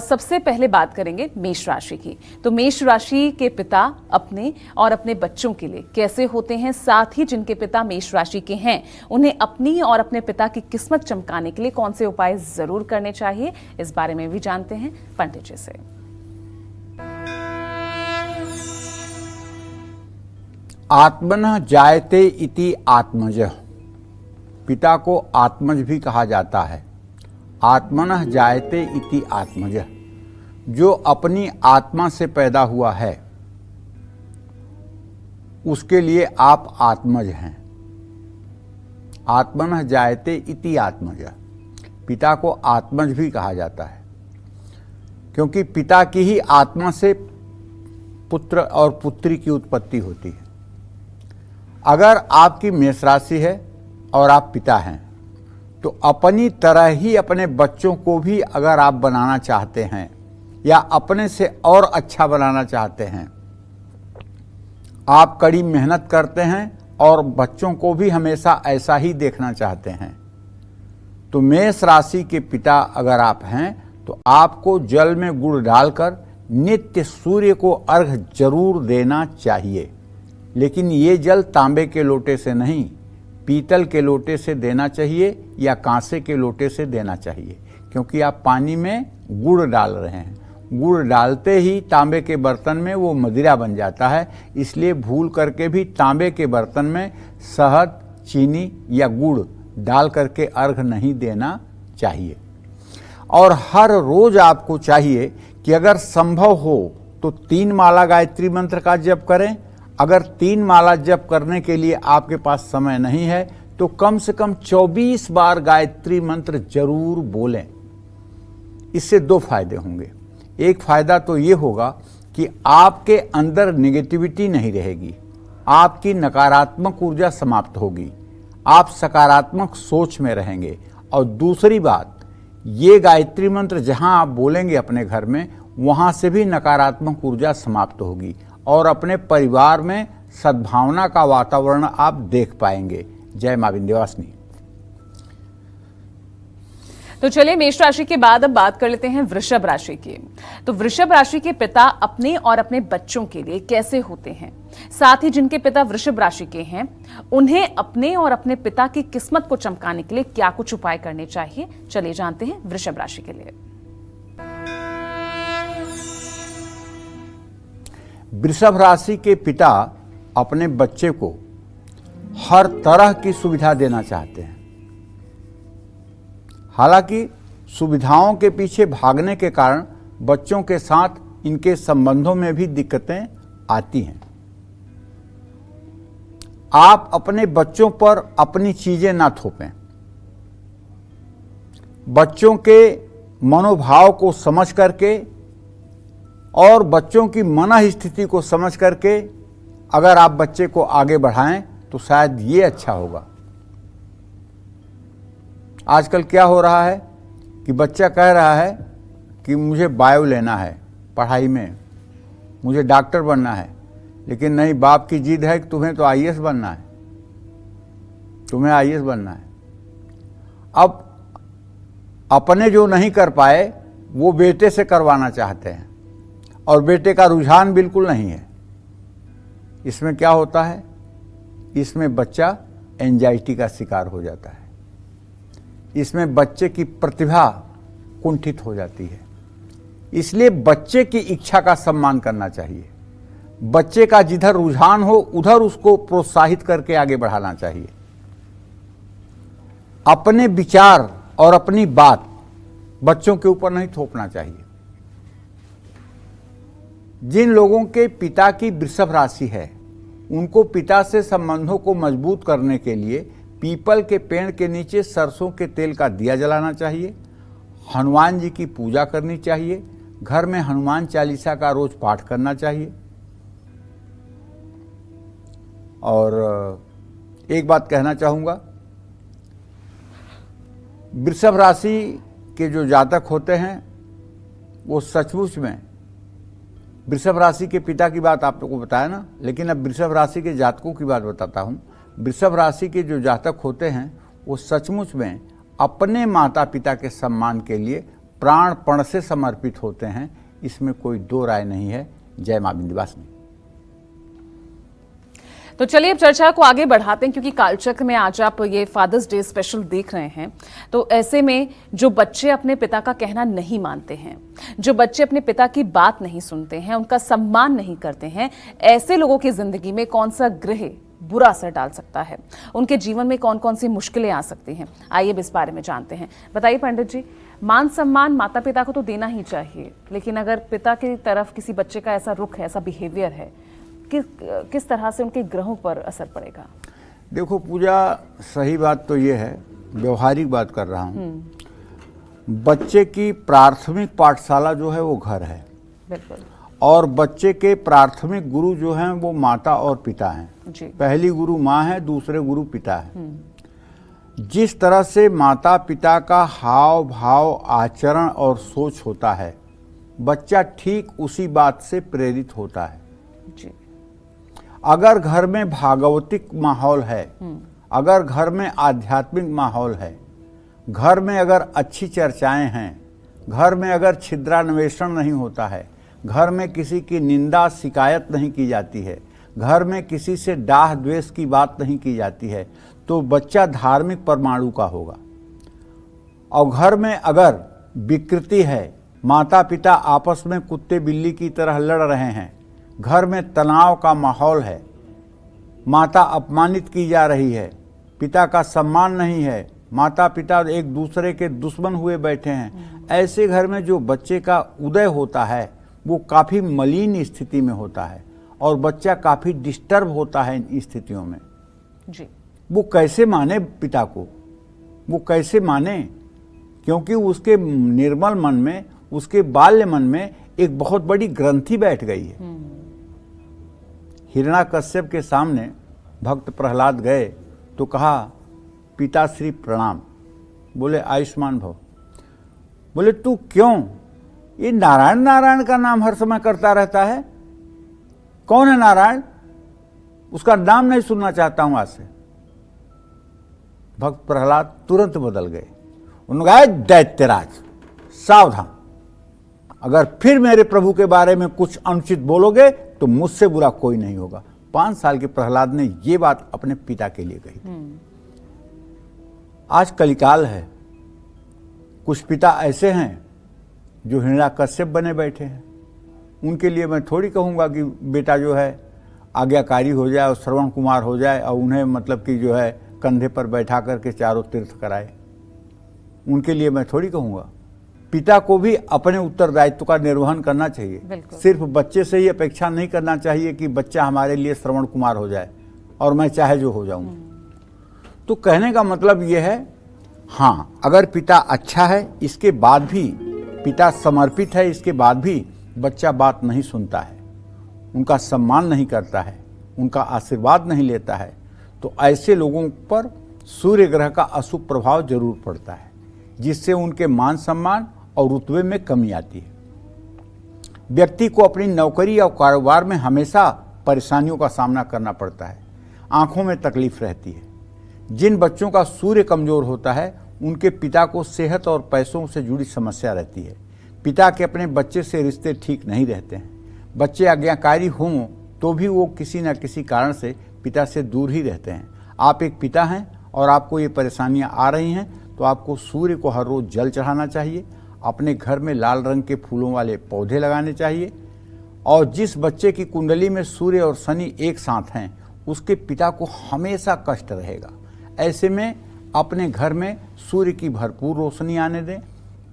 सबसे पहले बात करेंगे मेष राशि की। तो मेष राशि के पिता अपने और अपने बच्चों के लिए कैसे होते हैं, साथ ही जिनके पिता मेष राशि के हैं उन्हें अपनी और अपने पिता की किस्मत चमकाने के लिए कौन से उपाय जरूर करने चाहिए, इस बारे में भी जानते हैं पंडित जी से। आत्मनः जायते इति आत्मजः, पिता को आत्मज भी कहा जाता है। आत्मनः जायते इति आत्मजः, जो अपनी आत्मा से पैदा हुआ है उसके लिए आप आत्मज हैं। आत्मनः जायते इति आत्मजः, पिता को आत्मज भी कहा जाता है क्योंकि पिता की ही आत्मा से पुत्र और पुत्री की उत्पत्ति होती है। अगर आपकी मेष राशि है और आप पिता हैं तो अपनी तरह ही अपने बच्चों को भी अगर आप बनाना चाहते हैं या अपने से और अच्छा बनाना चाहते हैं, आप कड़ी मेहनत करते हैं और बच्चों को भी हमेशा ऐसा ही देखना चाहते हैं, तो मेष राशि के पिता अगर आप हैं तो आपको जल में गुड़ डालकर नित्य सूर्य को अर्घ जरूर देना चाहिए। लेकिन ये जल तांबे के लोटे से नहीं, पीतल के लोटे से देना चाहिए या कांसे के लोटे से देना चाहिए, क्योंकि आप पानी में गुड़ डाल रहे हैं। गुड़ डालते ही तांबे के बर्तन में वो मदिरा बन जाता है, इसलिए भूल करके भी तांबे के बर्तन में शहद, चीनी या गुड़ डाल करके अर्घ नहीं देना चाहिए। और हर रोज आपको चाहिए कि अगर संभव हो तो 3 माला गायत्री मंत्र का जप करें। अगर 3 माला जप करने के लिए आपके पास समय नहीं है तो कम से कम 24 बार गायत्री मंत्र जरूर बोलें। इससे 2 फायदे होंगे। एक फायदा तो ये होगा कि आपके अंदर नेगेटिविटी नहीं रहेगी, आपकी नकारात्मक ऊर्जा समाप्त होगी, आप सकारात्मक सोच में रहेंगे। और दूसरी बात, ये गायत्री मंत्र जहां आप बोलेंगे अपने घर में, वहां से भी नकारात्मक ऊर्जा समाप्त होगी और अपने परिवार में सद्भावना का वातावरण आप देख पाएंगे। जय मां विंध्यवासिनी। तो चलिए मेष राशि के बाद अब बात कर लेते हैं वृषभ राशि की। तो वृषभ राशि के पिता अपने और अपने बच्चों के लिए कैसे होते हैं, साथ ही जिनके पिता वृषभ राशि के हैं उन्हें अपने और अपने पिता की किस्मत को चमकाने के लिए क्या कुछ उपाय करने चाहिए, चलिए जानते हैं वृषभ राशि के लिए। वृषभ राशि के पिता अपने बच्चे को हर तरह की सुविधा देना चाहते हैं। हालांकि सुविधाओं के पीछे भागने के कारण बच्चों के साथ इनके संबंधों में भी दिक्कतें आती हैं। आप अपने बच्चों पर अपनी चीजें ना थोपें। बच्चों के मनोभाव को समझ करके और बच्चों की मन स्थिति को समझ करके अगर आप बच्चे को आगे बढ़ाएं तो शायद ये अच्छा होगा। आजकल क्या हो रहा है कि बच्चा कह रहा है कि मुझे बायो लेना है, पढ़ाई में मुझे डॉक्टर बनना है, लेकिन नहीं, बाप की जिद है कि तुम्हें तो आईएएस बनना है, तुम्हें आईएएस बनना है। अब अपने जो नहीं कर पाए वो बेटे से करवाना चाहते हैं और बेटे का रुझान बिल्कुल नहीं है। इसमें क्या होता है, इसमें बच्चा एंजाइटी का शिकार हो जाता है, इसमें बच्चे की प्रतिभा कुंठित हो जाती है। इसलिए बच्चे की इच्छा का सम्मान करना चाहिए। बच्चे का जिधर रुझान हो उधर उसको प्रोत्साहित करके आगे बढ़ाना चाहिए। अपने विचार और अपनी बात बच्चों के ऊपर नहीं थोपना चाहिए। जिन लोगों के पिता की वृषभ राशि है उनको पिता से संबंधों को मजबूत करने के लिए पीपल के पेड़ के नीचे सरसों के तेल का दिया जलाना चाहिए, हनुमान जी की पूजा करनी चाहिए, घर में हनुमान चालीसा का रोज पाठ करना चाहिए। और एक बात कहना चाहूँगा, वृषभ राशि के जो जातक होते हैं वो सचमुच में, वृषभ राशि के पिता की बात आप लोगों को बताया ना, लेकिन अब वृषभ राशि के जातकों की बात बताता हूँ। वृषभ राशि के जो जातक होते हैं वो सचमुच में अपने माता पिता के सम्मान के लिए प्राणपण से समर्पित होते हैं, इसमें कोई दो राय नहीं है। जय मां विंध्यवासिनी। तो चलिए अब चर्चा को आगे बढ़ाते हैं, क्योंकि कालचक्र में आज आप ये फादर्स डे स्पेशल देख रहे हैं। तो ऐसे में जो बच्चे अपने पिता का कहना नहीं मानते हैं, जो बच्चे अपने पिता की बात नहीं सुनते हैं, उनका सम्मान नहीं करते हैं, ऐसे लोगों की जिंदगी में कौन सा ग्रह बुरा असर डाल सकता है, उनके जीवन में कौन कौन सी मुश्किलें आ सकती हैं, आइए इस बारे में जानते हैं। बताइए पंडित जी, मान सम्मान माता पिता को तो देना ही चाहिए, लेकिन अगर पिता की तरफ किसी बच्चे का ऐसा रुख है, ऐसा बिहेवियर है, किस तरह से उनके ग्रहों पर असर पड़ेगा? देखो पूजा, सही बात तो ये है, व्यवहारिक बात कर रहा हूँ। बच्चे की प्राथमिक पाठशाला जो है वो घर है। बिल्कुल। और बच्चे के प्राथमिक गुरु जो हैं वो माता और पिता हैं। जी। पहली गुरु माँ है, दूसरे गुरु पिता है। जिस तरह से माता पिता का हाव भाव, आचरण और सोच होता है, बच्चा ठीक उसी बात से प्रेरित होता है। जी। अगर घर में भागवतिक माहौल है, अगर घर में आध्यात्मिक माहौल है, घर में अगर अच्छी चर्चाएं हैं, घर में अगर छिद्रान्वेषण नहीं होता है, घर में किसी की निंदा शिकायत नहीं की जाती है, घर में किसी से डाह द्वेष की बात नहीं की जाती है, तो बच्चा धार्मिक परमाणु का होगा। और घर में अगर विकृति है, माता पिता आपस में कुत्ते बिल्ली की तरह लड़ रहे हैं, घर में तनाव का माहौल है, माता अपमानित की जा रही है, पिता का सम्मान नहीं है, माता पिता एक दूसरे के दुश्मन हुए बैठे हैं, ऐसे घर में जो बच्चे का उदय होता है वो काफ़ी मलिन स्थिति में होता है और बच्चा काफ़ी डिस्टर्ब होता है इन स्थितियों में। जी। वो कैसे माने पिता को, वो कैसे माने? क्योंकि उसके निर्मल मन में, उसके बाल्य मन में एक बहुत बड़ी ग्रंथि बैठ गई है। हिरण्याकश्यप के सामने भक्त प्रहलाद गए तो कहा, पिताश्री प्रणाम। बोले आयुष्मान भव। बोले तू क्यों ये नारायण नारायण का नाम हर समय करता रहता है? कौन है नारायण? उसका नाम नहीं सुनना चाहता हूं आज से। भक्त प्रहलाद तुरंत बदल गए। उन्होंने कहा, दैत्यराज सावधान, अगर फिर मेरे प्रभु के बारे में कुछ अनुचित बोलोगे तो मुझसे बुरा कोई नहीं होगा। 5 साल के प्रहलाद ने यह बात अपने पिता के लिए कही थी। आज कलिकाल है, कुछ पिता ऐसे हैं जो हिरण्याकश्यप बने बैठे हैं। उनके लिए मैं थोड़ी कहूँगा कि बेटा जो है आज्ञाकारी हो जाए और श्रवण कुमार हो जाए और उन्हें मतलब कि जो है कंधे पर बैठा करके चारों तीर्थ कराए। उनके लिए मैं थोड़ी कहूँगा। पिता को भी अपने उत्तरदायित्व का निर्वहन करना चाहिए। सिर्फ बच्चे से ही अपेक्षा नहीं करना चाहिए कि बच्चा हमारे लिए श्रवण कुमार हो जाए और मैं चाहे जो हो जाऊं। तो कहने का मतलब यह है, हाँ, अगर पिता अच्छा है, इसके बाद भी पिता समर्पित है, इसके बाद भी बच्चा बात नहीं सुनता है, उनका सम्मान नहीं करता है, उनका आशीर्वाद नहीं लेता है, तो ऐसे लोगों पर सूर्य ग्रह का अशुभ प्रभाव जरूर पड़ता है, जिससे उनके मान सम्मान और रुतबे में कमी आती है। व्यक्ति को अपनी नौकरी और कारोबार में हमेशा परेशानियों का सामना करना पड़ता है, आंखों में तकलीफ रहती है। जिन बच्चों का सूर्य कमजोर होता है, उनके पिता को सेहत और पैसों से जुड़ी समस्या रहती है। पिता के अपने बच्चे से रिश्ते ठीक नहीं रहते हैं। बच्चे आज्ञाकारी हों तो भी वो किसी न किसी कारण से पिता से दूर ही रहते हैं। आप एक पिता हैं और आपको ये परेशानियां आ रही हैं, तो आपको सूर्य को हर रोज जल चढ़ाना चाहिए, अपने घर में लाल रंग के फूलों वाले पौधे लगाने चाहिए। और जिस बच्चे की कुंडली में सूर्य और शनि एक साथ हैं, उसके पिता को हमेशा कष्ट रहेगा। ऐसे में अपने घर में सूर्य की भरपूर रोशनी आने दें,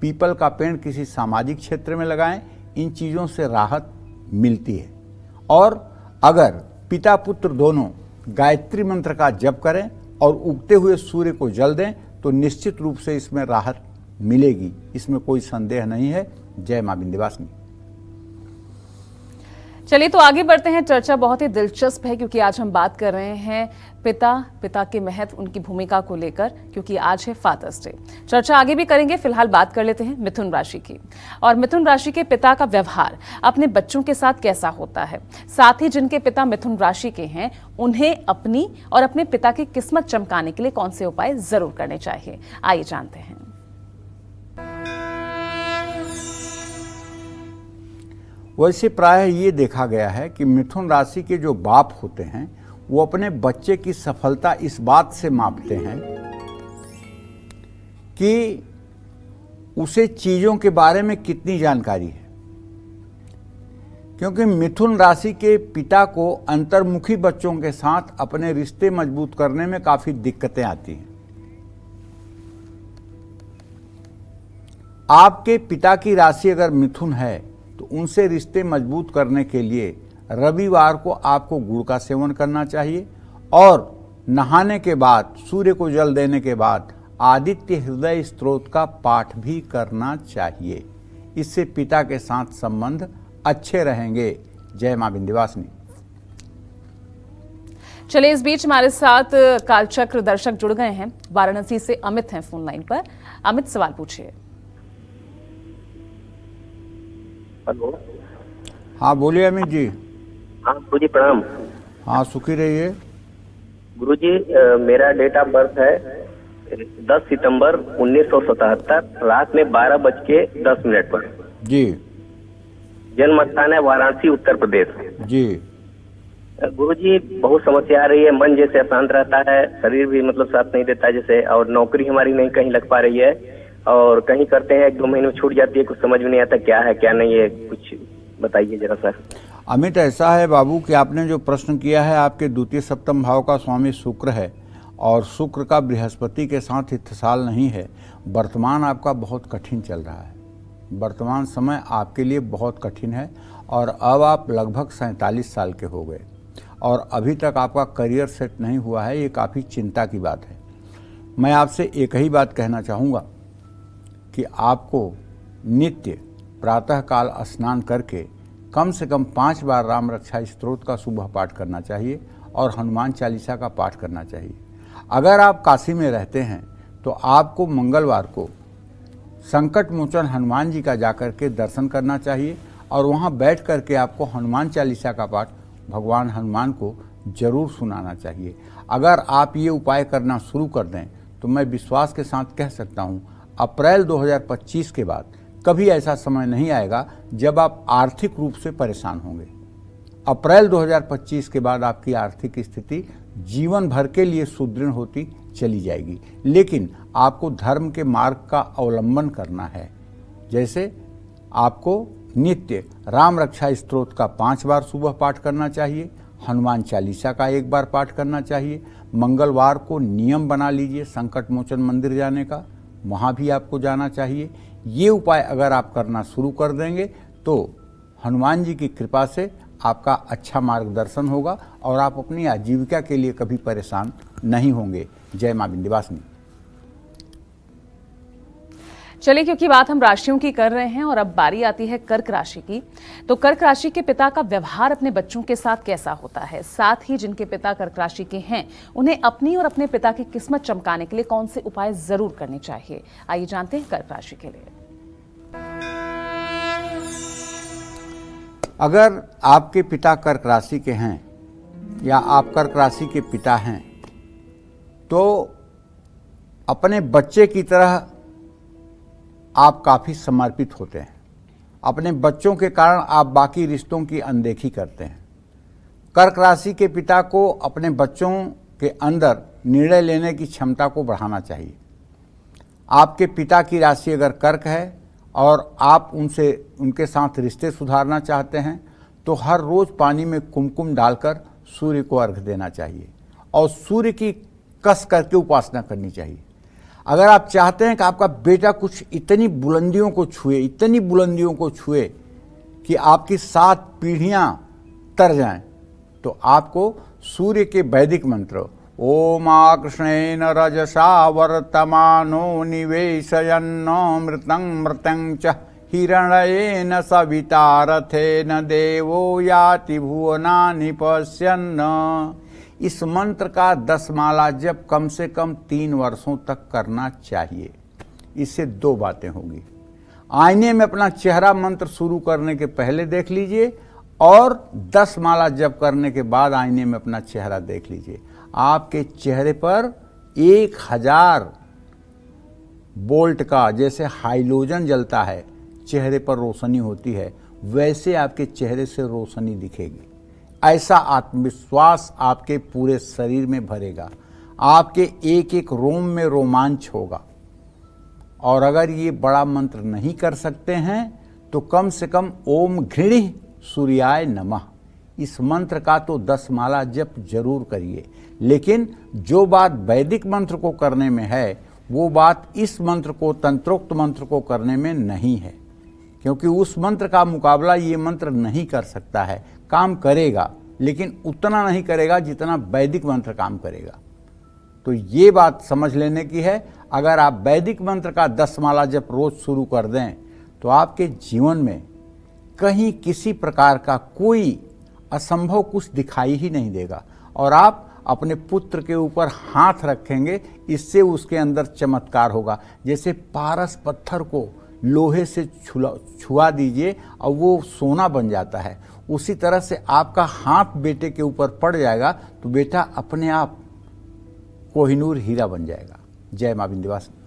पीपल का पेड़ किसी सामाजिक क्षेत्र में लगाएं, इन चीज़ों से राहत मिलती है। और अगर पिता पुत्र दोनों गायत्री मंत्र का जप करें और उगते हुए सूर्य को जल दें तो निश्चित रूप से इसमें राहत मिलेगी, इसमें कोई संदेह नहीं है। जय मां विंध्यवासिनी। चलिए तो आगे बढ़ते हैं। चर्चा बहुत ही दिलचस्प है, क्योंकि आज हम बात कर रहे हैं पिता के महत्व, उनकी भूमिका को लेकर, क्योंकि आज है फादर्स डे। चर्चा आगे भी करेंगे, फिलहाल बात कर लेते हैं मिथुन राशि की। और मिथुन राशि के पिता का व्यवहार अपने बच्चों के साथ कैसा होता है, साथ ही जिनके पिता मिथुन राशि के हैं, उन्हें अपनी और अपने पिता की किस्मत चमकाने के लिए कौन से उपाय जरूर करने चाहिए, आइए जानते हैं। वैसे प्रायः ये देखा गया है कि मिथुन राशि के जो बाप होते हैं वो अपने बच्चे की सफलता इस बात से मापते हैं कि उसे चीज़ों के बारे में कितनी जानकारी है, क्योंकि मिथुन राशि के पिता को अंतर्मुखी बच्चों के साथ अपने रिश्ते मजबूत करने में काफ़ी दिक्कतें आती हैं। आपके पिता की राशि अगर मिथुन है तो उनसे रिश्ते मजबूत करने के लिए रविवार को आपको गुड़ का सेवन करना चाहिए और नहाने के बाद, सूर्य को जल देने के बाद आदित्य हृदय स्तोत्र का पाठ भी करना चाहिए। इससे पिता के साथ संबंध अच्छे रहेंगे। जय मां विंध्यवासिनी। चलिए, इस बीच हमारे साथ कालचक्र दर्शक जुड़ गए हैं। वाराणसी से अमित हैं फोन लाइन पर। अमित, सवाल पूछिए। हेलो। हाँ बोलिए अमित जी। हाँ गुरुजी प्रणाम। हाँ सुखी रहिए। गुरुजी, मेरा डेट ऑफ बर्थ है 10 सितंबर 1977 रात में 12:10 पर। जी। जन्म स्थान है वाराणसी, उत्तर प्रदेश। जी। गुरुजी, बहुत समस्या आ रही है। मन जैसे अशांत रहता है, शरीर भी मतलब साथ नहीं देता जैसे, और नौकरी हमारी नहीं कहीं लग पा रही है, और कहीं करते हैं 1-2 महीने में छूट जाती है। कुछ समझ में नहीं आता क्या है क्या नहीं है, कुछ बताइए जरा सर। अमित, ऐसा है बाबू कि आपने जो प्रश्न किया है, आपके द्वितीय सप्तम भाव का स्वामी शुक्र है और शुक्र का बृहस्पति के साथ इत्तेसाल नहीं है। वर्तमान आपका बहुत कठिन चल रहा है। वर्तमान समय आपके लिए बहुत कठिन है और अब आप लगभग 47 साल के हो गए और अभी तक आपका करियर सेट नहीं हुआ है। ये काफ़ी चिंता की बात है। मैं आपसे एक ही बात कहना चाहूँगा कि आपको नित्य प्रातःकाल स्नान करके कम से कम 5 बार राम रक्षा स्तोत्र का सुबह पाठ करना चाहिए और हनुमान चालीसा का पाठ करना चाहिए। अगर आप काशी में रहते हैं तो आपको मंगलवार को संकट मोचन हनुमान जी का जाकर के दर्शन करना चाहिए और वहाँ बैठ कर के आपको हनुमान चालीसा का पाठ भगवान हनुमान को जरूर सुनाना चाहिए। अगर आप ये उपाय करना शुरू कर दें तो मैं विश्वास के साथ कह सकता हूँ अप्रैल 2025 के बाद कभी ऐसा समय नहीं आएगा जब आप आर्थिक रूप से परेशान होंगे। अप्रैल 2025 के बाद आपकी आर्थिक स्थिति जीवन भर के लिए सुदृढ़ होती चली जाएगी, लेकिन आपको धर्म के मार्ग का अवलंबन करना है। जैसे आपको नित्य राम रक्षा स्तोत्र का 5 बार सुबह पाठ करना चाहिए, हनुमान चालीसा का 1 बार पाठ करना चाहिए। मंगलवार को नियम बना लीजिए संकट मोचन मंदिर जाने का, वहाँ भी आपको जाना चाहिए। ये उपाय अगर आप करना शुरू कर देंगे तो हनुमान जी की कृपा से आपका अच्छा मार्गदर्शन होगा और आप अपनी आजीविका के लिए कभी परेशान नहीं होंगे। जय मां विंध्यवासिनी। चलिए, क्योंकि बात हम राशियों की कर रहे हैं और अब बारी आती है कर्क राशि की, तो कर्क राशि के पिता का व्यवहार अपने बच्चों के साथ कैसा होता है, साथ ही जिनके पिता कर्क राशि के हैं उन्हें अपनी और अपने पिता की किस्मत चमकाने के लिए कौन से उपाय जरूर करने चाहिए, आइए जानते हैं कर्क राशि के लिए। अगर आपके पिता कर्क राशि के हैं या आप कर्क राशि के पिता हैं तो अपने बच्चे की तरह आप काफ़ी समर्पित होते हैं। अपने बच्चों के कारण आप बाकी रिश्तों की अनदेखी करते हैं। कर्क राशि के पिता को अपने बच्चों के अंदर निर्णय लेने की क्षमता को बढ़ाना चाहिए। आपके पिता की राशि अगर कर्क है और आप उनके साथ रिश्ते सुधारना चाहते हैं तो हर रोज़ पानी में कुमकुम डालकर सूर्य को अर्घ देना चाहिए और सूर्य की कस करके उपासना करनी चाहिए। अगर आप चाहते हैं कि आपका बेटा कुछ इतनी बुलंदियों को छुए कि आपकी 7 पीढ़ियां तर जाएं, तो आपको सूर्य के वैदिक मंत्र ओम कृष्णेन रजसा वर्तमानो निवेशयन्नो मृतं मृतं च हिरण्येन सविता रथेन देवो याति भुवनानि पश्यन्, इस मंत्र का 10 माला जप कम से कम 3 वर्षों तक करना चाहिए। इससे 2 बातें होगी। आईने में अपना चेहरा मंत्र शुरू करने के पहले देख लीजिए और 10 माला जप करने के बाद आईने में अपना चेहरा देख लीजिए। आपके चेहरे पर 1000 वोल्ट का जैसे हाइलोजन जलता है चेहरे पर रोशनी होती है, वैसे आपके चेहरे से रोशनी दिखेगी। ऐसा आत्मविश्वास आपके पूरे शरीर में भरेगा, आपके एक एक रोम में रोमांच होगा। और अगर ये बड़ा मंत्र नहीं कर सकते हैं तो कम से कम ओम घृणि सूर्याय नमः, इस मंत्र का तो 10 माला जप जरूर करिए। लेकिन जो बात वैदिक मंत्र को करने में है, वो बात इस मंत्र को, तंत्रोक्त मंत्र को करने में नहीं है, क्योंकि उस मंत्र का मुकाबला ये मंत्र नहीं कर सकता है। काम करेगा लेकिन उतना नहीं करेगा जितना वैदिक मंत्र काम करेगा। तो ये बात समझ लेने की है। अगर आप वैदिक मंत्र का 10 माला जप रोज शुरू कर दें तो आपके जीवन में कहीं किसी प्रकार का कोई असंभव कुछ दिखाई ही नहीं देगा। और आप अपने पुत्र के ऊपर हाथ रखेंगे, इससे उसके अंदर चमत्कार होगा। जैसे पारस पत्थर को लोहे से छुआ दीजिए और वो सोना बन जाता है, उसी तरह से आपका हाथ बेटे के ऊपर पड़ जाएगा तो बेटा अपने आप कोहिनूर हीरा बन जाएगा। जय मां विंध्यवासिनी।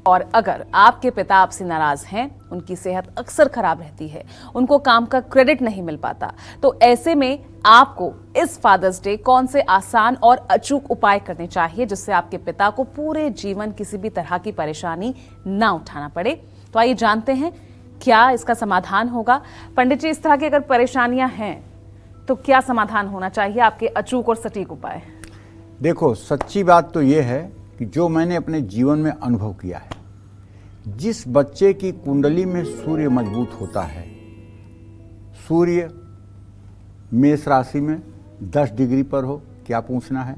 और अगर आपके पिता आपसे नाराज हैं, उनकी सेहत अक्सर खराब रहती है, उनको काम का क्रेडिट नहीं मिल पाता, तो ऐसे में आपको इस फादर्स डे कौन से आसान और अचूक उपाय करने चाहिए जिससे आपके पिता को पूरे जीवन किसी भी तरह की परेशानी ना उठाना पड़े? तो आइए जानते हैं क्या इसका समाधान होगा। पंडित जी, इस तरह की अगर परेशानियां हैं तो क्या समाधान होना चाहिए, आपके अचूक और सटीक उपाय? देखो, सच्ची बात तो ये है कि जो मैंने अपने जीवन में अनुभव किया है, जिस बच्चे की कुंडली में सूर्य मजबूत होता है, सूर्य मेष राशि में 10 डिग्री पर हो, क्या पूछना है,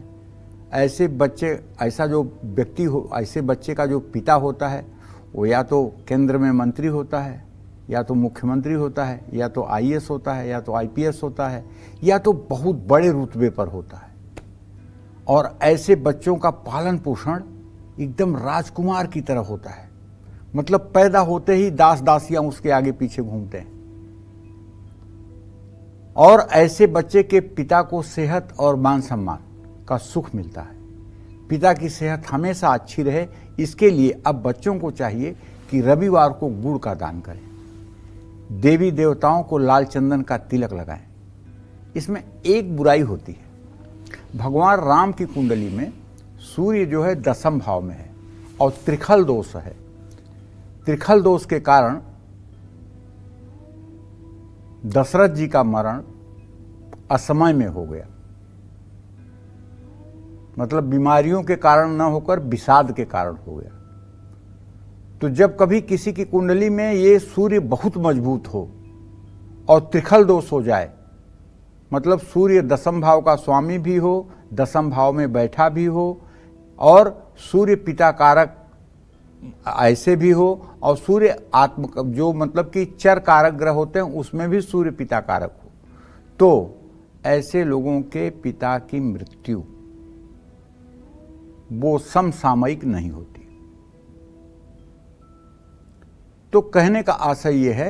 ऐसे बच्चे, ऐसा जो व्यक्ति हो, ऐसे बच्चे का जो पिता होता है वो या तो केंद्र में मंत्री होता है, या तो मुख्यमंत्री होता है, या तो आईएएस होता है, या तो आईपीएस होता है, या तो बहुत बड़े रुतबे पर होता है। और ऐसे बच्चों का पालन पोषण एकदम राजकुमार की तरह होता है। मतलब पैदा होते ही दास दासियां उसके आगे पीछे घूमते हैं। और ऐसे बच्चे के पिता को सेहत और मान सम्मान का सुख मिलता है। पिता की सेहत हमेशा अच्छी रहे, इसके लिए अब बच्चों को चाहिए कि रविवार को गुड़ का दान करें, देवी देवताओं को लाल चंदन का तिलक लगाएं। इसमें एक बुराई होती है, भगवान राम की कुंडली में सूर्य जो है 10वें भाव में है और त्रिखल दोष है। त्रिखल दोष के कारण दशरथ जी का मरण असमय में हो गया, मतलब बीमारियों के कारण न होकर विषाद के कारण हो गया। तो जब कभी किसी की कुंडली में ये सूर्य बहुत मजबूत हो और त्रिखल दोष हो जाए, मतलब सूर्य 10वें भाव का स्वामी भी हो, 10वें भाव में बैठा भी हो, और सूर्य पिता कारक ऐसे भी हो, और सूर्य आत्म जो मतलब कि चर कारक ग्रह होते हैं उसमें भी सूर्य पिता कारक हो, तो ऐसे लोगों के पिता की मृत्यु वो समसामयिक नहीं होती। तो कहने का आशय यह है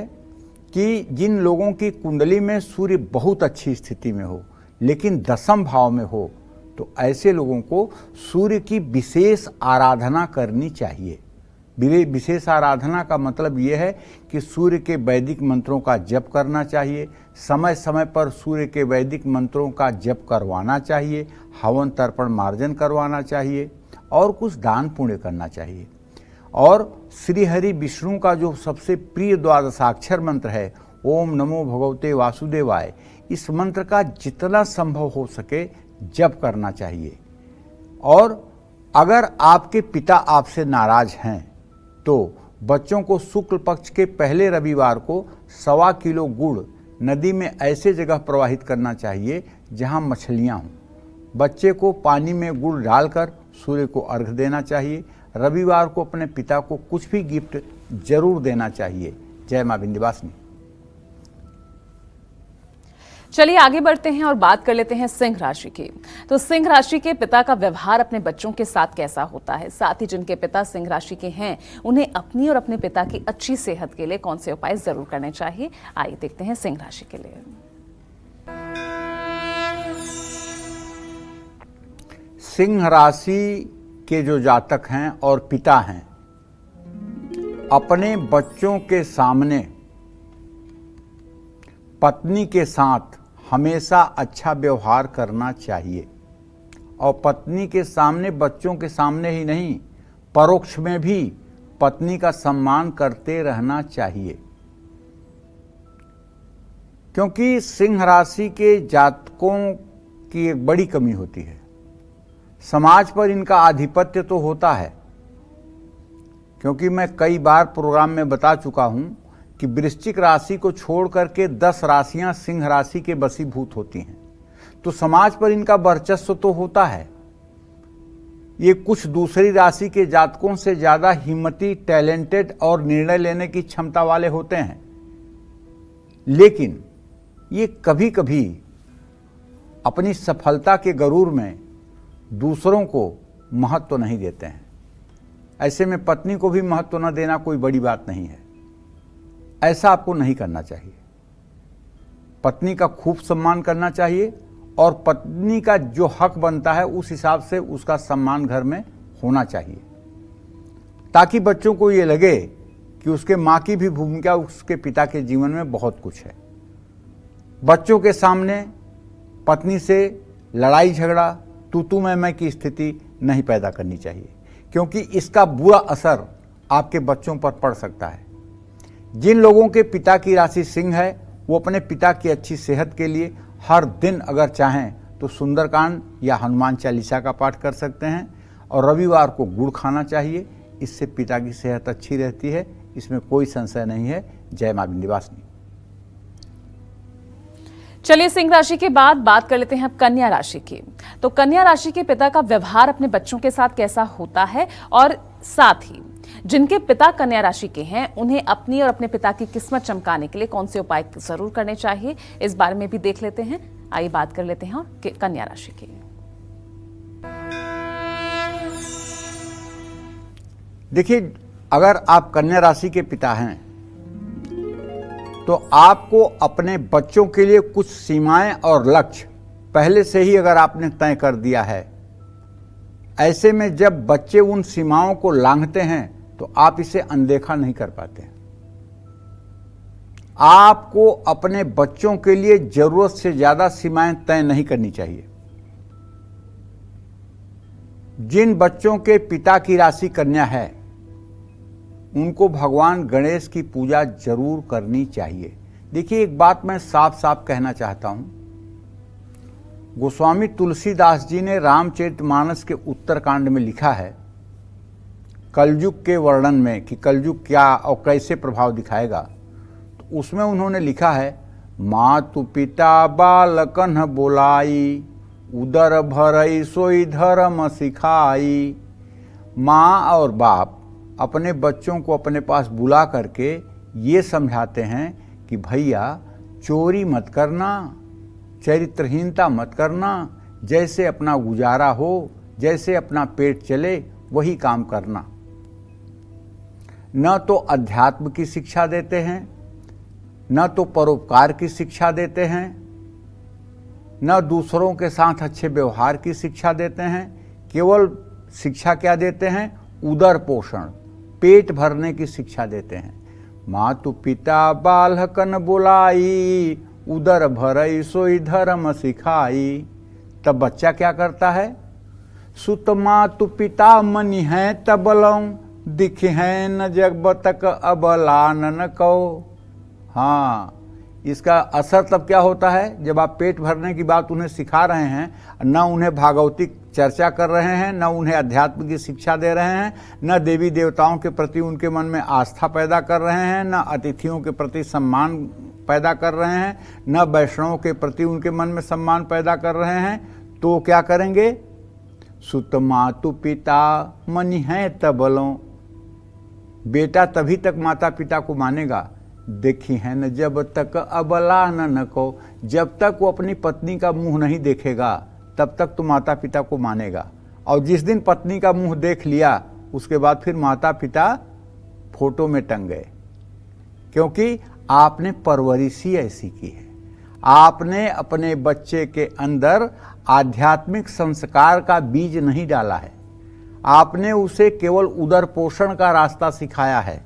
कि जिन लोगों की कुंडली में सूर्य बहुत अच्छी स्थिति में हो लेकिन 10वें भाव में हो, तो ऐसे लोगों को सूर्य की विशेष आराधना करनी चाहिए। विशेष आराधना का मतलब यह है कि सूर्य के वैदिक मंत्रों का जप करना चाहिए, समय समय पर सूर्य के वैदिक मंत्रों का जप करवाना चाहिए, हवन तर्पण मार्जन करवाना चाहिए और कुछ दान पुण्य करना चाहिए। और श्री हरि विष्णु का जो सबसे प्रिय द्वादशाक्षर मंत्र है, ओम नमो भगवते वासुदेवाय, इस मंत्र का जितना संभव हो सके जप करना चाहिए। और अगर आपके पिता आपसे नाराज हैं तो बच्चों को शुक्ल पक्ष के पहले रविवार को 1.25 किलो गुड़ नदी में ऐसे जगह प्रवाहित करना चाहिए जहां मछलियां हों। बच्चे को पानी में गुड़ डालकर सूर्य को अर्घ देना चाहिए। रविवार को अपने पिता को कुछ भी गिफ्ट जरूर देना चाहिए। जय मां विंध्यवासिनी। चलिए आगे बढ़ते हैं और बात कर लेते हैं सिंह राशि की। तो सिंह राशि के पिता का व्यवहार अपने बच्चों के साथ कैसा होता है, साथ ही जिनके पिता सिंह राशि के हैं उन्हें अपनी और अपने पिता की अच्छी सेहत के लिए कौन से उपाय जरूर करने चाहिए, आइए देखते हैं सिंह राशि के लिए। सिंह राशि के जो जातक हैं और पिता हैं, अपने बच्चों के सामने पत्नी के साथ हमेशा अच्छा व्यवहार करना चाहिए और पत्नी के सामने, बच्चों के सामने ही नहीं, परोक्ष में भी पत्नी का सम्मान करते रहना चाहिए। क्योंकि सिंह राशि के जातकों की एक बड़ी कमी होती है, समाज पर इनका आधिपत्य तो होता है। क्योंकि मैं कई बार प्रोग्राम में बता चुका हूं कि वृश्चिक राशि को छोड़ करके 10 राशियां सिंह राशि के वशीभूत होती हैं, तो समाज पर इनका वर्चस्व तो होता है। ये कुछ दूसरी राशि के जातकों से ज्यादा हिम्मती, टैलेंटेड और निर्णय लेने की क्षमता वाले होते हैं, लेकिन ये कभी कभी अपनी सफलता के गरूर में दूसरों को महत्व तो नहीं देते हैं। ऐसे में पत्नी को भी महत्व न देना कोई बड़ी बात नहीं है। ऐसा आपको नहीं करना चाहिए। पत्नी का खूब सम्मान करना चाहिए और पत्नी का जो हक बनता है उस हिसाब से उसका सम्मान घर में होना चाहिए, ताकि बच्चों को ये लगे कि उसके माँ की भी भूमिका उसके पिता के जीवन में बहुत कुछ है। बच्चों के सामने पत्नी से लड़ाई झगड़ा, तू मैं की स्थिति नहीं पैदा करनी चाहिए, क्योंकि इसका बुरा असर आपके बच्चों पर पड़ सकता है। जिन लोगों के पिता की राशि सिंह है वो अपने पिता की अच्छी सेहत के लिए हर दिन अगर चाहें तो सुंदरकांड या हनुमान चालीसा का पाठ कर सकते हैं और रविवार को गुड़ खाना चाहिए। इससे पिता की सेहत अच्छी रहती है, इसमें कोई संशय नहीं है। जय मां विंध्यवासिनी। चलिए, सिंह राशि के बाद बात कर लेते हैं अब कन्या राशि की। तो कन्या राशि के पिता का व्यवहार अपने बच्चों के साथ कैसा होता है और साथ ही जिनके पिता कन्या राशि के हैं उन्हें अपनी और अपने पिता की किस्मत चमकाने के लिए कौन से उपाय जरूर करने चाहिए, इस बारे में भी देख लेते हैं। आइए बात कर लेते हैं कन्या राशि की। देखिए, अगर आप कन्या राशि के पिता हैं तो आपको अपने बच्चों के लिए कुछ सीमाएं और लक्ष्य पहले से ही अगर आपने तय कर दिया है, ऐसे में जब बच्चे उन सीमाओं को लांघते हैं तो आप इसे अनदेखा नहीं कर पाते। आपको अपने बच्चों के लिए जरूरत से ज्यादा सीमाएं तय नहीं करनी चाहिए। जिन बच्चों के पिता की राशि कन्या है उनको भगवान गणेश की पूजा जरूर करनी चाहिए। देखिए, एक बात मैं साफ साफ कहना चाहता हूं। गोस्वामी तुलसीदास जी ने रामचरितमानस के उत्तरकांड में लिखा है, कलयुग के वर्णन में कि कलयुग क्या और कैसे प्रभाव दिखाएगा, तो उसमें उन्होंने लिखा है, मातु पिता बालकन बोलाई, उदर भरई सोई धर्म सिखाई। माँ और बाप अपने बच्चों को अपने पास बुला करके ये समझाते हैं कि भैया चोरी मत करना, चरित्रहीनता मत करना, जैसे अपना गुजारा हो, जैसे अपना पेट चले वही काम करना। न तो अध्यात्म की शिक्षा देते हैं, न तो परोपकार की शिक्षा देते हैं, न दूसरों के साथ अच्छे व्यवहार की शिक्षा देते हैं। केवल शिक्षा क्या देते हैं? उदर पोषण, पेट भरने की शिक्षा देते हैं। मातु पिता बालकन बुलाई, उदर भरई सोई धर्म सिखाई। तब बच्चा क्या करता है? सुत मातु पिता मनि है तबलौं, दिखे हैं न जग तक अबलानन कहो। हाँ, इसका असर तब क्या होता है? जब आप पेट भरने की बात उन्हें सिखा रहे हैं, न उन्हें भागवतिक चर्चा कर रहे हैं, न उन्हें अध्यात्म की शिक्षा दे रहे हैं, न देवी देवताओं के प्रति उनके मन में आस्था पैदा कर रहे हैं, न अतिथियों के प्रति सम्मान पैदा कर रहे हैं, न वैष्णवों के प्रति उनके मन में सम्मान पैदा कर रहे हैं, तो क्या करेंगे? सुत मातु पिता मनि है तबलों। बेटा तभी तक माता पिता को मानेगा, देखी है न जब तक अबला न को। जब तक वो अपनी पत्नी का मुंह नहीं देखेगा तब तक तो माता पिता को मानेगा, और जिस दिन पत्नी का मुंह देख लिया उसके बाद फिर माता पिता फोटो में टंग गए, क्योंकि आपने परवरिश ही ऐसी की है। आपने अपने बच्चे के अंदर आध्यात्मिक संस्कार का बीज नहीं डाला है, आपने उसे केवल उदर पोषण का रास्ता सिखाया है।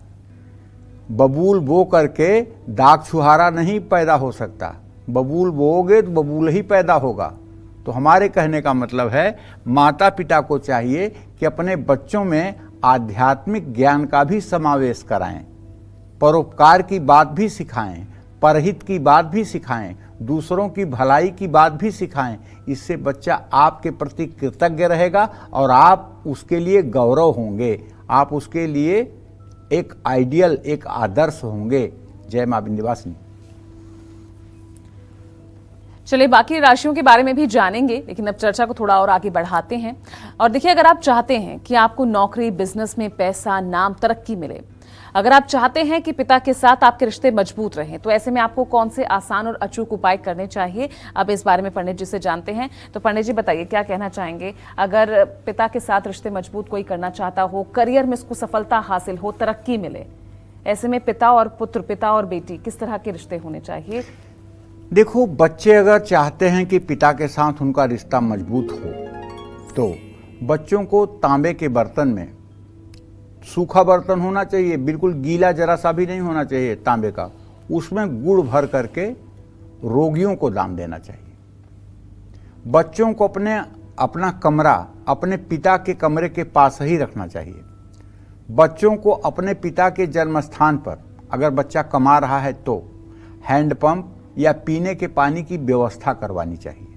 बबूल बो करके दाग छुहारा नहीं पैदा हो सकता। बबूल बोओगे तो बबूल ही पैदा होगा। तो हमारे कहने का मतलब है माता पिता को चाहिए कि अपने बच्चों में आध्यात्मिक ज्ञान का भी समावेश कराएं, परोपकार की बात भी सिखाएं, परहित की बात भी सिखाएं, दूसरों की भलाई की बात भी सिखाएं। इससे बच्चा आपके प्रति कृतज्ञ रहेगा और आप उसके लिए गौरव होंगे, आप उसके लिए एक आइडियल, एक आदर्श होंगे। जय मां विंध्यवासिनी। चलिए बाकी राशियों के बारे में भी जानेंगे, लेकिन अब चर्चा को थोड़ा और आगे बढ़ाते हैं। और देखिए, अगर आप चाहते हैं कि आपको नौकरी, बिजनेस में पैसा, नाम, तरक्की मिले, अगर आप चाहते हैं कि पिता के साथ आपके रिश्ते मजबूत रहें, तो ऐसे में आपको कौन से आसान और अचूक उपाय करने चाहिए, अब इस बारे में पंडित जी से जानते हैं। तो पंडित जी बताइए, क्या कहना चाहेंगे अगर पिता के साथ रिश्ते मजबूत कोई करना चाहता हो, करियर में उसको सफलता हासिल हो, तरक्की मिले, ऐसे में पिता और पुत्र, पिता और बेटी, किस तरह के रिश्ते होने चाहिए? देखो, बच्चे अगर चाहते हैं कि पिता के साथ उनका रिश्ता मजबूत हो, तो बच्चों को तांबे के बर्तन में, सूखा बर्तन होना चाहिए, बिल्कुल गीला जरा सा भी नहीं होना चाहिए तांबे का, उसमें गुड़ भर करके रोगियों को दान देना चाहिए। बच्चों को अपना कमरा अपने पिता के कमरे के पास ही रखना चाहिए। बच्चों को अपने पिता के जन्म स्थान पर, अगर बच्चा कमा रहा है तो हैंडपंप या पीने के पानी की व्यवस्था करवानी चाहिए।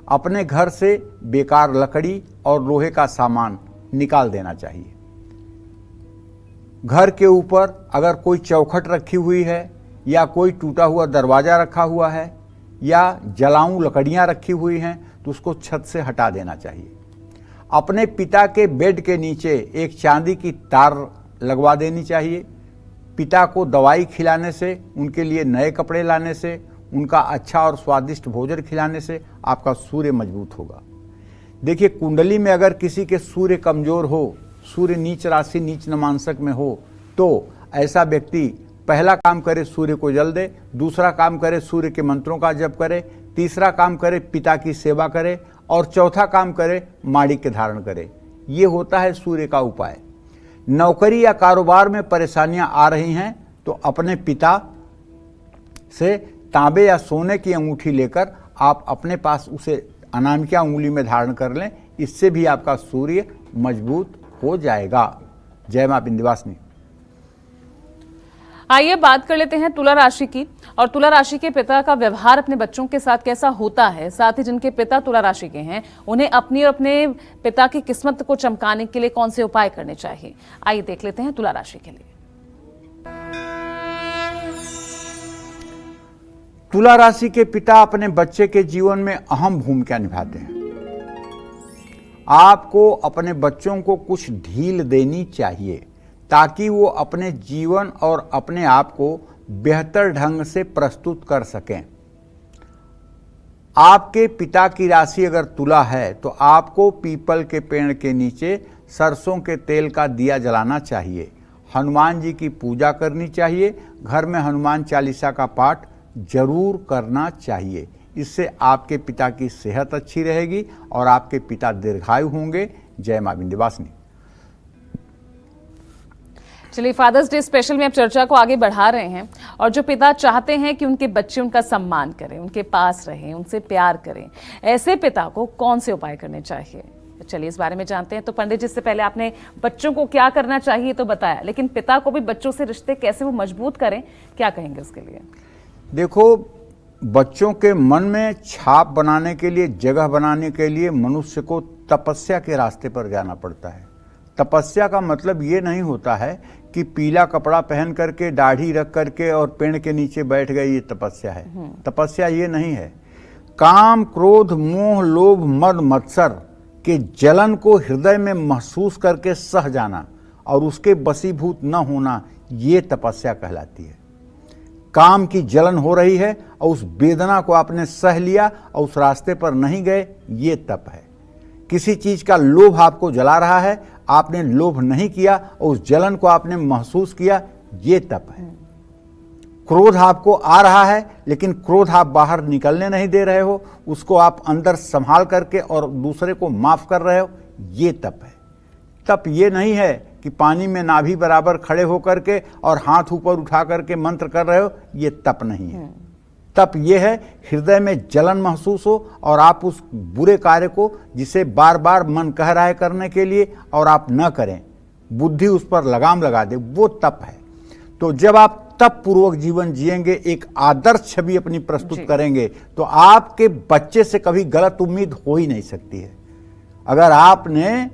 अपने घर से बेकार लकड़ी और लोहे का सामान निकाल देना चाहिए। घर के ऊपर अगर कोई चौखट रखी हुई है या कोई टूटा हुआ दरवाजा रखा हुआ है या जलाऊं लकड़ियां रखी हुई हैं, तो उसको छत से हटा देना चाहिए। अपने पिता के बेड के नीचे एक चांदी की तार लगवा देनी चाहिए। पिता को दवाई खिलाने से, उनके लिए नए कपड़े लाने से, उनका अच्छा और स्वादिष्ट भोजन खिलाने से आपका सूर्य मजबूत होगा। देखिए, कुंडली में अगर किसी के सूर्य कमजोर हो, सूर्य नीच राशि, नीच नमांसक में हो, तो ऐसा व्यक्ति पहला काम करे सूर्य को जल दे, दूसरा काम करे सूर्य के मंत्रों का जप करे, तीसरा काम करे पिता की सेवा करे और चौथा काम करे माणिक्य धारण करे। ये होता है सूर्य का उपाय। नौकरी या कारोबार में परेशानियां आ रही हैं तो अपने पिता से तांबे या सोने की अंगूठी लेकर आप अपने पास उसे अनामिका उंगली में धारण कर लें, इससे भी आपका सूर्य मजबूत हो जाएगा। जय मां विंध्यवासिनी। आइए बात कर लेते हैं तुला राशि की, और तुला राशि के पिता का व्यवहार अपने बच्चों के साथ कैसा होता है, साथ ही जिनके पिता तुला राशि के हैं उन्हें अपनी और अपने पिता की किस्मत को चमकाने के लिए कौन से उपाय करने चाहिए। आइए देख लेते हैं तुला राशि के लिए। तुला राशि के पिता अपने बच्चे के जीवन में अहम भूमिका निभाते हैं। आपको अपने बच्चों को कुछ ढील देनी चाहिए ताकि वो अपने जीवन और अपने आप को बेहतर ढंग से प्रस्तुत कर सकें। आपके पिता की राशि अगर तुला है तो आपको पीपल के पेड़ के नीचे सरसों के तेल का दिया जलाना चाहिए। हनुमान जी की पूजा करनी चाहिए। घर में हनुमान चालीसा का पाठ जरूर करना चाहिए। इससे आपके पिता की सेहत अच्छी रहेगी और आपके पिता दीर्घायु होंगे। जय मां विंध्यवासिनी। चलिए, फादर्स डे स्पेशल में अब चर्चा को आगे बढ़ा रहे हैं, और जो पिता चाहते हैं कि उनके बच्चे उनका सम्मान करें, उनके पास रहें, उनसे प्यार करें, ऐसे पिता को कौन से उपाय करने चाहिए, चलिए इस बारे में जानते हैं। तो पंडित जी, से पहले आपने बच्चों को क्या करना चाहिए तो बताया, लेकिन पिता को भी बच्चों से रिश्ते कैसे वो मजबूत करें, क्या कहेंगे उसके लिए? देखो, बच्चों के मन में छाप बनाने के लिए, जगह बनाने के लिए मनुष्य को तपस्या के रास्ते पर जाना पड़ता है। तपस्या का मतलब ये नहीं होता है कि पीला कपड़ा पहन करके, दाढ़ी रख करके और पेड़ के नीचे बैठ गए, ये तपस्या है। तपस्या ये नहीं है। काम, क्रोध, मोह, लोभ, मद, मत्सर के जलन को हृदय में महसूस करके सह जाना और उसके बसीभूत न होना, ये तपस्या कहलाती है। काम की जलन हो रही है और उस वेदना को आपने सह लिया और उस रास्ते पर नहीं गए, ये तप है। किसी चीज का लोभ आपको जला रहा है, आपने लोभ नहीं किया और उस जलन को आपने महसूस किया, ये तप है। क्रोध आपको आ रहा है लेकिन क्रोध आप बाहर निकलने नहीं दे रहे हो, उसको आप अंदर संभाल करके और दूसरे को माफ कर रहे हो, ये तप है। तप ये नहीं है कि पानी में नाभि बराबर खड़े होकर के और हाथ ऊपर उठा करके मंत्र कर रहे हो, ये तप नहीं है। तप ये है हृदय में जलन महसूस हो और आप उस बुरे कार्य को, जिसे बार बार मन कह रहा है करने के लिए, और आप न करें, बुद्धि उस पर लगाम लगा दे, वो तप है। तो जब आप तप पूर्वक जीवन जिएंगे, एक आदर्श छवि अपनी प्रस्तुत करेंगे, तो आपके बच्चे से कभी गलत उम्मीद हो ही नहीं सकती है। अगर आपने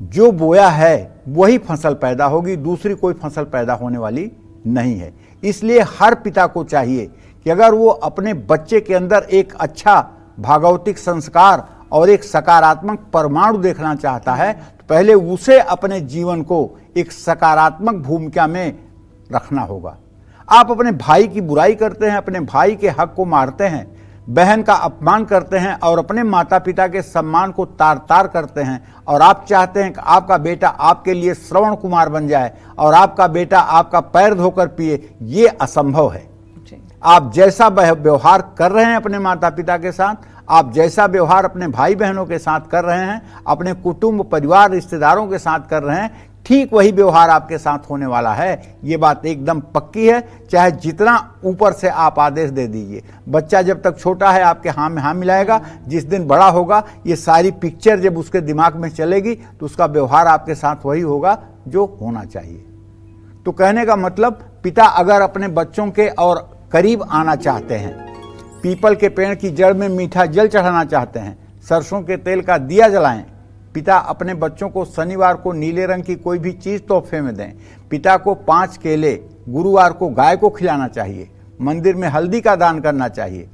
जो बोया है वही फसल पैदा होगी, दूसरी कोई फसल पैदा होने वाली नहीं है। इसलिए हर पिता को चाहिए कि अगर वो अपने बच्चे के अंदर एक अच्छा भागवतिक संस्कार और एक सकारात्मक परमाणु देखना चाहता है, तो पहले उसे अपने जीवन को एक सकारात्मक भूमिका में रखना होगा। आप अपने भाई की बुराई करते हैं, अपने भाई के हक को मारते हैं, बहन का अपमान करते हैं और अपने माता पिता के सम्मान को तार तार करते हैं, और आप चाहते हैं कि आपका बेटा आपके लिए श्रवण कुमार बन जाए और आपका बेटा आपका पैर धोकर पिए, ये असंभव है। आप जैसा व्यवहार कर रहे हैं अपने माता पिता के साथ, आप जैसा व्यवहार अपने भाई बहनों के साथ कर रहे हैं, अपने कुटुंब परिवार रिश्तेदारों के साथ कर रहे हैं, ठीक वही व्यवहार आपके साथ होने वाला है। ये बात एकदम पक्की है, चाहे जितना ऊपर से आप आदेश दे दीजिए। बच्चा जब तक छोटा है आपके हाँ में हाँ मिलाएगा, जिस दिन बड़ा होगा ये सारी पिक्चर जब उसके दिमाग में चलेगी तो उसका व्यवहार आपके साथ वही होगा जो होना चाहिए। तो कहने का मतलब, पिता अगर अपने बच्चों के और करीब आना चाहते हैं, पीपल के पेड़ की जड़ में मीठा जल चढ़ाना चाहते हैं, सरसों के तेल का दिया जलाएं। पिता अपने बच्चों को शनिवार को नीले रंग की कोई भी चीज तोहफे में दें। पिता को 5 केले गुरुवार को गाय को खिलाना चाहिए। मंदिर में हल्दी का दान करना चाहिए।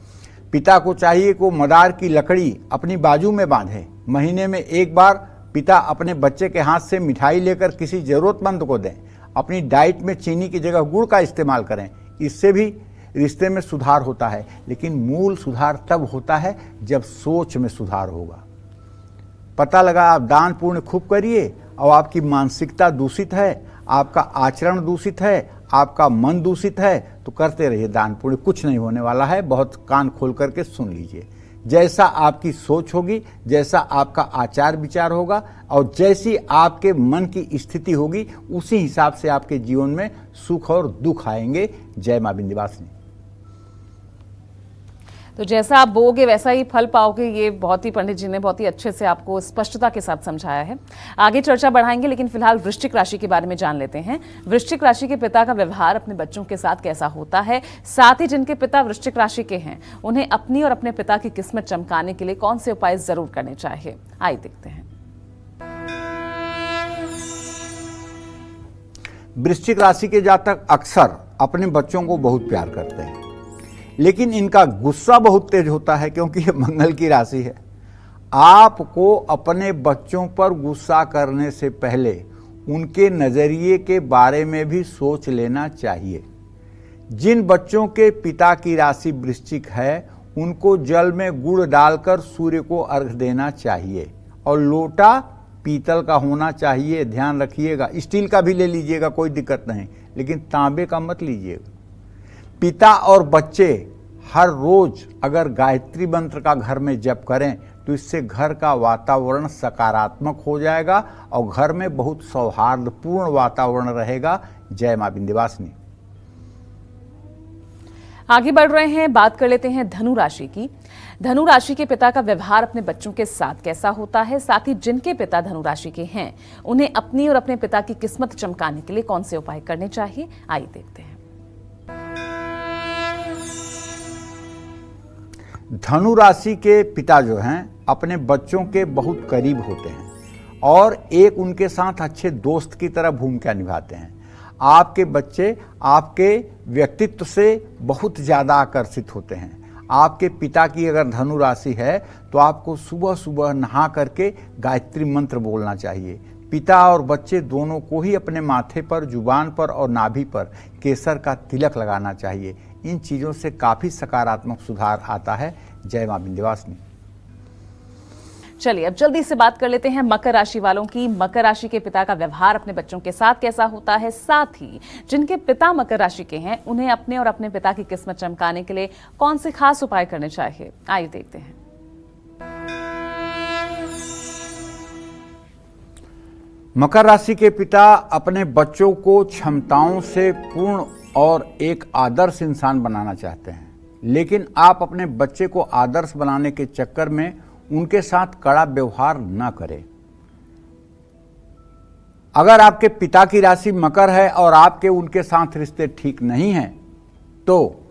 पिता को चाहिए कि मदार की लकड़ी अपनी बाजू में बांधे। महीने में एक बार पिता अपने बच्चे के हाथ से मिठाई लेकर किसी जरूरतमंद को दें। अपनी डाइट में चीनी की जगह गुड़ का इस्तेमाल करें। इससे भी रिश्ते में सुधार होता है, लेकिन मूल सुधार तब होता है जब सोच में सुधार होगा। पता लगा आप दान पुण्य खूब करिए और आपकी मानसिकता दूषित है, आपका आचरण दूषित है, आपका मन दूषित है, तो करते रहिए दान पुण्य, कुछ नहीं होने वाला है। बहुत कान खोल करके सुन लीजिए। जैसा आपकी सोच होगी, जैसा आपका आचार विचार होगा और जैसी आपके मन की स्थिति होगी, उसी हिसाब से आपके जीवन में सुख और दुख आएंगे। जय मां विंध्यवासिनी। तो जैसा आप बोओगे वैसा ही फल पाओगे, ये बहुत ही पंडित जी ने बहुत ही अच्छे से आपको स्पष्टता के साथ समझाया है। आगे चर्चा बढ़ाएंगे, लेकिन फिलहाल वृश्चिक राशि के बारे में जान लेते हैं। वृश्चिक राशि के पिता का व्यवहार अपने बच्चों के साथ कैसा होता है, साथ ही जिनके पिता वृश्चिक राशि के हैं उन्हें अपनी और अपने पिता की किस्मत चमकाने के लिए कौन से उपाय जरूर करने चाहिए, आइए देखते हैं। वृश्चिक राशि के जातक अक्सर अपने बच्चों को बहुत प्यार करते हैं, लेकिन इनका गुस्सा बहुत तेज होता है क्योंकि ये मंगल की राशि है। आपको अपने बच्चों पर गुस्सा करने से पहले उनके नजरिए के बारे में भी सोच लेना चाहिए। जिन बच्चों के पिता की राशि वृश्चिक है उनको जल में गुड़ डालकर सूर्य को अर्घ देना चाहिए, और लोटा पीतल का होना चाहिए। ध्यान रखिएगा, स्टील का भी ले लीजिएगा, कोई दिक्कत नहीं, लेकिन तांबे का मत लीजिएगा। पिता और बच्चे हर रोज अगर गायत्री मंत्र का घर में जप करें तो इससे घर का वातावरण सकारात्मक हो जाएगा और घर में बहुत सौहार्दपूर्ण वातावरण रहेगा। जय मां विंध्यवासिनी। आगे बढ़ रहे हैं, बात कर लेते हैं धनु राशि की। धनु राशि के पिता का व्यवहार अपने बच्चों के साथ कैसा होता है, साथ ही जिनके पिता धनु राशि के हैं उन्हें अपनी और अपने पिता की किस्मत चमकाने के लिए कौन से उपाय करने चाहिए, आइए देखते हैं। धनु राशि के पिता जो हैं अपने बच्चों के बहुत करीब होते हैं और एक उनके साथ अच्छे दोस्त की तरह भूमिका निभाते हैं। आपके बच्चे आपके व्यक्तित्व से बहुत ज़्यादा आकर्षित होते हैं। आपके पिता की अगर धनु राशि है तो आपको सुबह सुबह नहा करके गायत्री मंत्र बोलना चाहिए। पिता और बच्चे दोनों को ही अपने माथे पर, जुबान पर और नाभि पर केसर का तिलक लगाना चाहिए। इन चीज़ों से काफ़ी सकारात्मक सुधार आता है। जय मां विंध्यवासिनी। चलिए अब जल्दी से बात कर लेते हैं मकर राशि वालों की। मकर राशि के पिता का व्यवहार अपने बच्चों के साथ कैसा होता है, साथ ही जिनके पिता मकर राशि के हैं उन्हें अपने और अपने पिता की किस्मत चमकाने के लिए कौन से खास उपाय करने चाहिए, आइए देखते हैं। मकर राशि के पिता अपने बच्चों को क्षमताओं से पूर्ण और एक आदर्श इंसान बनाना चाहते हैं, लेकिन आप अपने बच्चे को आदर्श बनाने के चक्कर में उनके साथ कड़ा व्यवहार न करें। अगर आपके पिता की राशि मकर है और आपके उनके साथ रिश्ते ठीक नहीं हैं, तो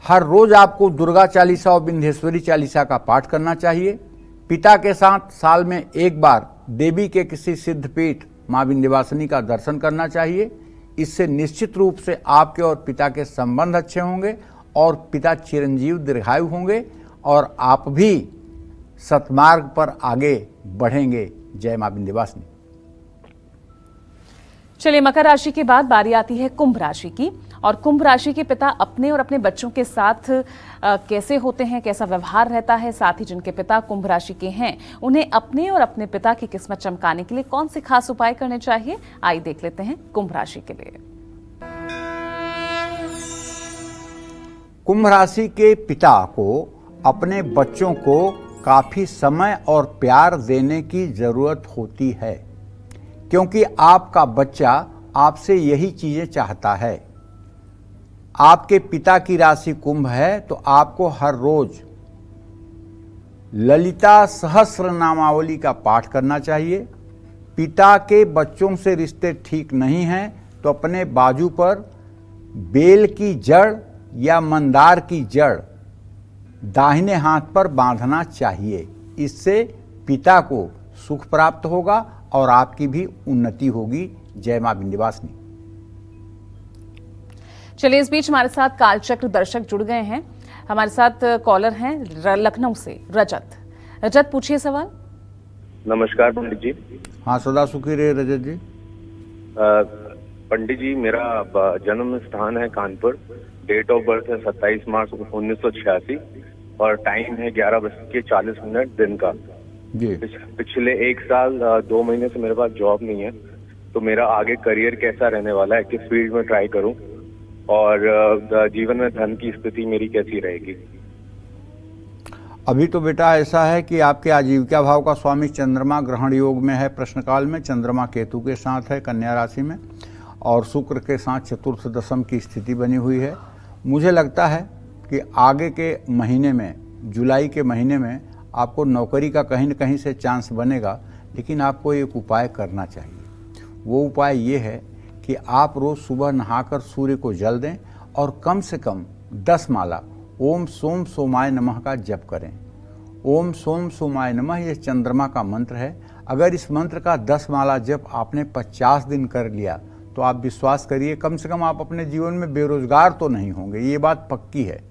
हर रोज आपको दुर्गा चालीसा और विंध्येश्वरी चालीसा का पाठ करना चाहिए। पिता के साथ साल में एक बार देवी के किसी सिद्धपीठ मां विंध्यवासिनी का दर्शन करना चाहिए। इससे निश्चित रूप से आपके और पिता के संबंध अच्छे होंगे और पिता चिरंजीव दीर्घायु होंगे और आप भी सतमार्ग पर आगे बढ़ेंगे। जय मां विंध्यवासिनी। चलिए, मकर राशि के बाद बारी आती है कुंभ राशि की। और कुंभ राशि के पिता अपने और अपने बच्चों के साथ कैसे होते हैं, कैसा व्यवहार रहता है, साथ ही जिनके पिता कुंभ राशि के हैं उन्हें अपने और अपने पिता की किस्मत चमकाने के लिए कौन से खास उपाय करने चाहिए, आइए देख लेते हैं कुंभ राशि के लिए। कुंभ राशि के पिता को अपने बच्चों को काफी समय और प्यार देने की जरूरत होती है, क्योंकि आपका बच्चा आपसे यही चीजें चाहता है। आपके पिता की राशि कुंभ है तो आपको हर रोज ललिता सहस्र नामावली का पाठ करना चाहिए। पिता के बच्चों से रिश्ते ठीक नहीं हैं तो अपने बाजू पर बेल की जड़ या मंदार की जड़ दाहिने हाथ पर बांधना चाहिए। इससे पिता को सुख प्राप्त होगा और आपकी भी उन्नति होगी। जय मां विंध्यवासिनी। चलिए, इस बीच हमारे साथ कालचक्र दर्शक जुड़ गए हैं। हमारे साथ कॉलर हैं लखनऊ से रजत। रजत, पूछिए सवाल। नमस्कार पंडित जी। हाँ, सदा सुखी रहे रजत जी। पंडित जी, मेरा जन्म स्थान है कानपुर। डेट ऑफ बर्थ है 27 मार्च 1986 और टाइम है 11:40 दिन का जी। पिछले 1 साल 2 महीने से मेरे पास जॉब नहीं है, तो मेरा आगे करियर कैसा रहने वाला है, किस फील्ड में ट्राई करूं और जीवन में धन की स्थिति मेरी कैसी रहेगी? अभी तो बेटा ऐसा है कि आपके आजीविका भाव का स्वामी चंद्रमा ग्रहण योग में है, प्रश्नकाल में। चंद्रमा केतु के साथ है कन्या राशि में और शुक्र के साथ चतुर्थ दशम की स्थिति बनी हुई है। मुझे लगता है कि आगे के महीने में, जुलाई के महीने में आपको नौकरी का कहीं न कहीं से चांस बनेगा, लेकिन आपको एक उपाय करना चाहिए। वो उपाय ये है कि आप रोज सुबह नहाकर सूर्य को जल दें और कम से कम 10 माला ओम सोम सोमाय नमः का जप करें। ओम सोम सोमाय नमः ये चंद्रमा का मंत्र है। अगर इस मंत्र का 10 माला जप आपने 50 दिन कर लिया तो आप विश्वास करिए, कम से कम आप अपने जीवन में बेरोजगार तो नहीं होंगे, ये बात पक्की है।